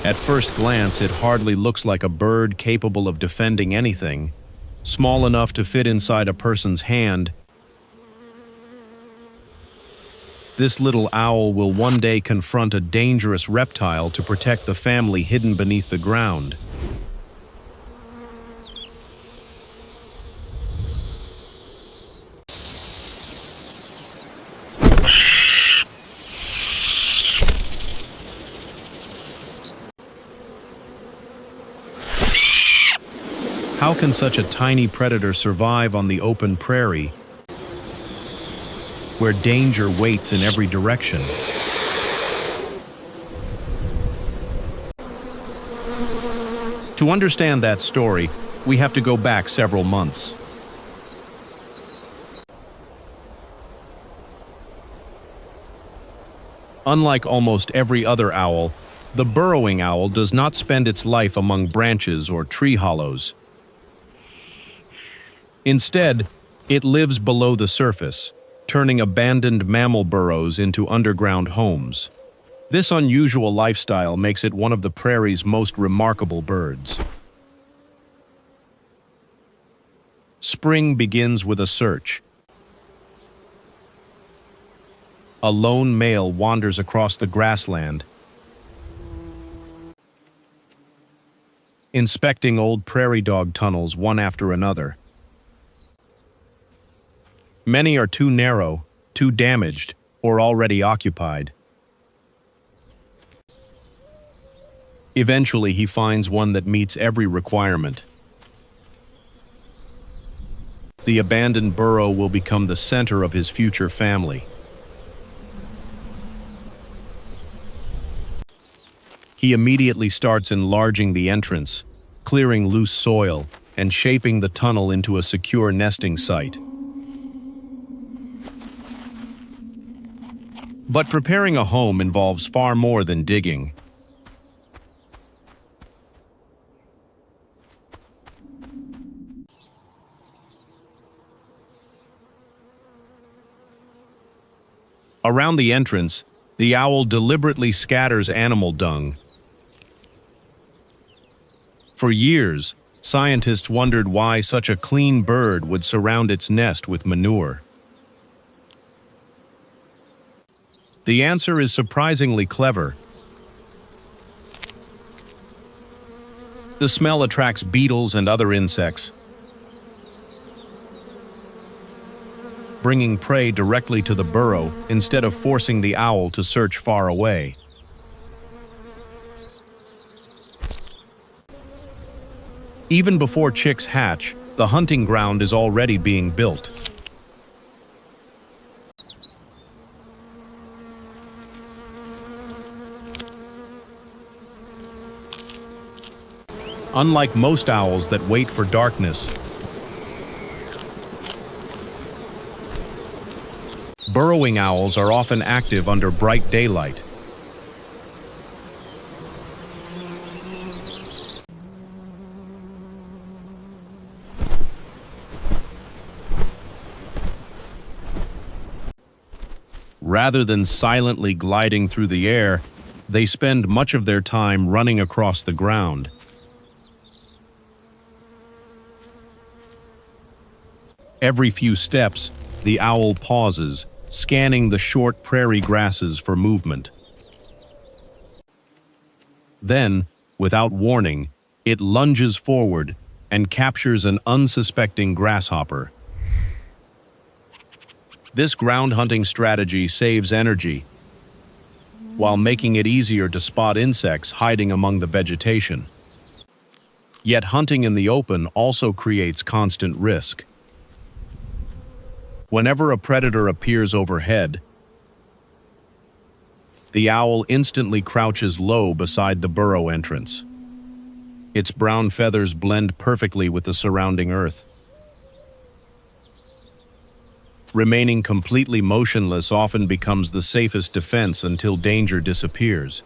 At first glance, it hardly looks like a bird capable of defending anything, small enough to fit inside a person's hand. This little owl will one day confront a dangerous reptile to protect the family hidden beneath the ground. How can such a tiny predator survive on the open prairie, where danger waits in every direction? To understand that story, we have to go back several months. Unlike almost every other owl, the burrowing owl does not spend its life among branches or tree hollows. Instead, it lives below the surface, turning abandoned mammal burrows into underground homes. This unusual lifestyle makes it one of the prairie's most remarkable birds. Spring begins with a search. A lone male wanders across the grassland, inspecting old prairie dog tunnels one after another. Many are too narrow, too damaged, or already occupied. Eventually, he finds one that meets every requirement. The abandoned burrow will become the center of his future family. He immediately starts enlarging the entrance, clearing loose soil, and shaping the tunnel into a secure nesting site. But preparing a home involves far more than digging. Around the entrance, the owl deliberately scatters animal dung. For years, scientists wondered why such a clean bird would surround its nest with manure. The answer is surprisingly clever. The smell attracts beetles and other insects, bringing prey directly to the burrow instead of forcing the owl to search far away. Even before chicks hatch, the hunting ground is already being built. Unlike most owls that wait for darkness, burrowing owls are often active under bright daylight. Rather than silently gliding through the air, they spend much of their time running across the ground. Every few steps, the owl pauses, scanning the short prairie grasses for movement. Then, without warning, it lunges forward and captures an unsuspecting grasshopper. This ground hunting strategy saves energy, while making it easier to spot insects hiding among the vegetation. Yet hunting in the open also creates constant risk. Whenever a predator appears overhead, the owl instantly crouches low beside the burrow entrance. Its brown feathers blend perfectly with the surrounding earth. Remaining completely motionless often becomes the safest defense until danger disappears.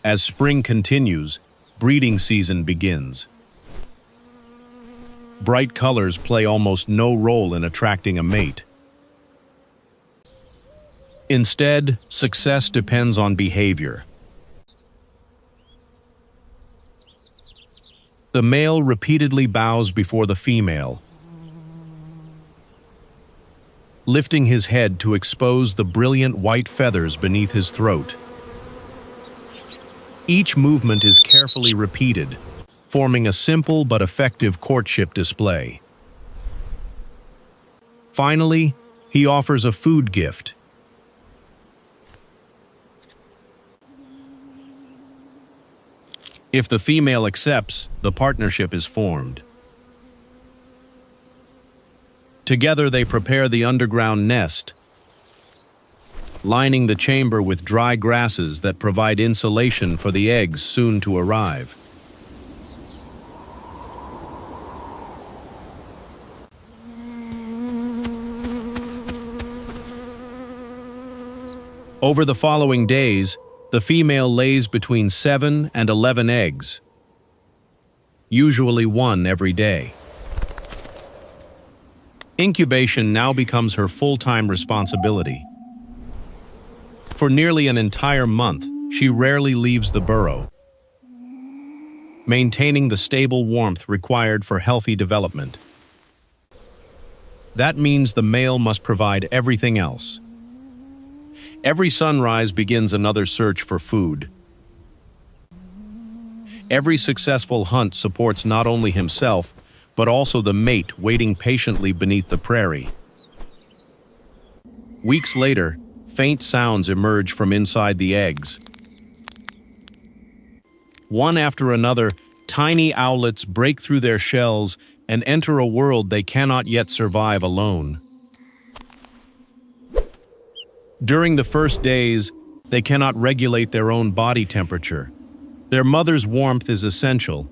As spring continues, breeding season begins. Bright colors play almost no role in attracting a mate. Instead, success depends on behavior. The male repeatedly bows before the female, lifting his head to expose the brilliant white feathers beneath his throat. Each movement is carefully repeated, forming a simple but effective courtship display. Finally, he offers a food gift. If the female accepts, the partnership is formed. Together they prepare the underground nest, lining the chamber with dry grasses that provide insulation for the eggs soon to arrive. Over the following days, the female lays between 7 and 11 eggs, usually one every day. Incubation now becomes her full-time responsibility. For nearly an entire month, she rarely leaves the burrow, maintaining the stable warmth required for healthy development. That means the male must provide everything else. Every sunrise begins another search for food. Every successful hunt supports not only himself, but also the mate waiting patiently beneath the prairie. Weeks later, faint sounds emerge from inside the eggs. One after another, tiny owlets break through their shells and enter a world they cannot yet survive alone. During the first days, they cannot regulate their own body temperature. Their mother's warmth is essential.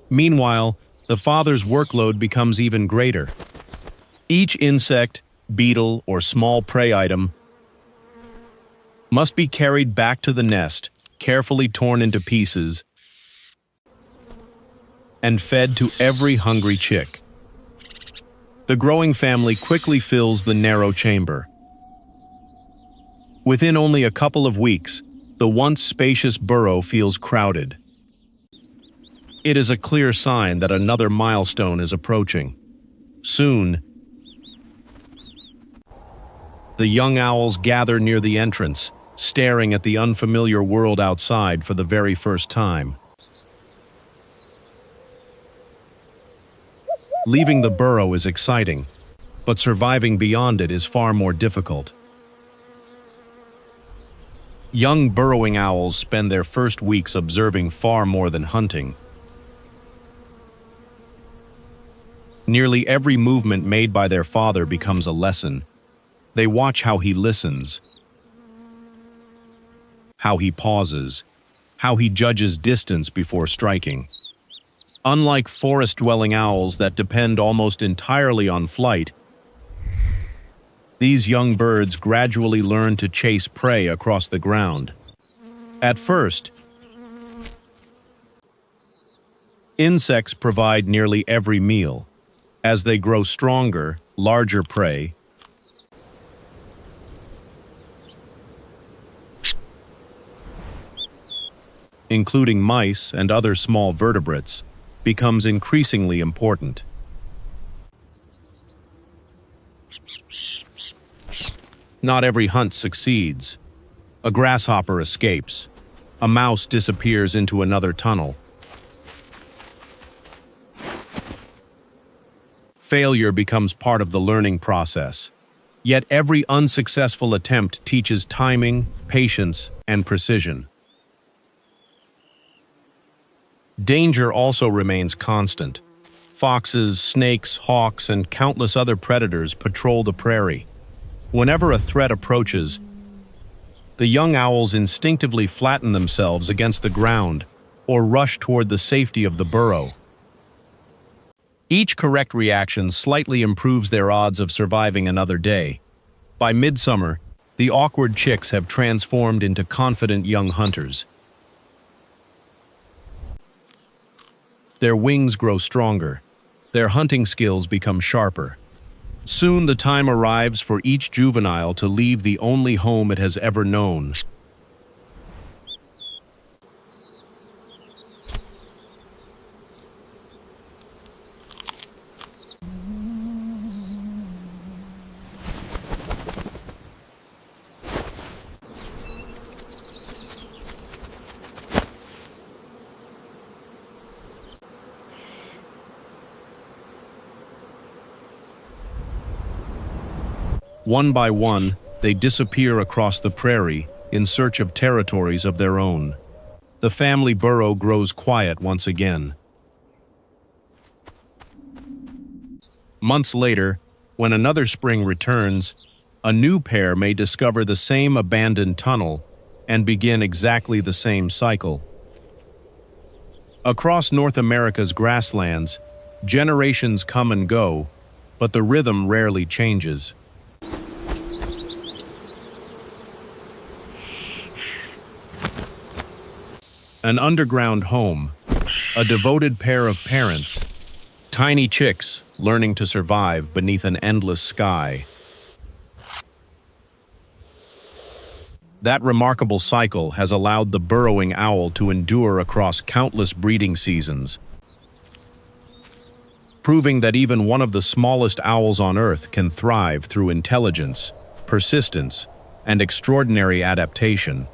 Meanwhile, the father's workload becomes even greater. Each insect, beetle, or small prey item must be carried back to the nest, carefully torn into pieces, and fed to every hungry chick. The growing family quickly fills the narrow chamber. Within only a couple of weeks, the once spacious burrow feels crowded. It is a clear sign that another milestone is approaching. Soon, the young owls gather near the entrance, staring at the unfamiliar world outside for the very first time. Leaving the burrow is exciting, but surviving beyond it is far more difficult. Young burrowing owls spend their first weeks observing far more than hunting. Nearly every movement made by their father becomes a lesson. They watch how he listens, how he pauses, how he judges distance before striking. Unlike forest-dwelling owls that depend almost entirely on flight, these young birds gradually learn to chase prey across the ground. At first, insects provide nearly every meal. As they grow stronger, larger prey, including mice and other small vertebrates, becomes increasingly important. Not every hunt succeeds. A grasshopper escapes. A mouse disappears into another tunnel. Failure becomes part of the learning process. Yet every unsuccessful attempt teaches timing, patience, and precision. Danger also remains constant. Foxes, snakes, hawks, and countless other predators patrol the prairie. Whenever a threat approaches, the young owls instinctively flatten themselves against the ground or rush toward the safety of the burrow. Each correct reaction slightly improves their odds of surviving another day. By midsummer, the awkward chicks have transformed into confident young hunters. Their wings grow stronger. Their hunting skills become sharper. Soon the time arrives for each juvenile to leave the only home it has ever known. One by one, they disappear across the prairie in search of territories of their own. The family burrow grows quiet once again. Months later, when another spring returns, a new pair may discover the same abandoned tunnel and begin exactly the same cycle. Across North America's grasslands, generations come and go, but the rhythm rarely changes. An underground home, a devoted pair of parents, tiny chicks learning to survive beneath an endless sky. That remarkable cycle has allowed the burrowing owl to endure across countless breeding seasons, proving that even one of the smallest owls on Earth can thrive through intelligence, persistence, and extraordinary adaptation.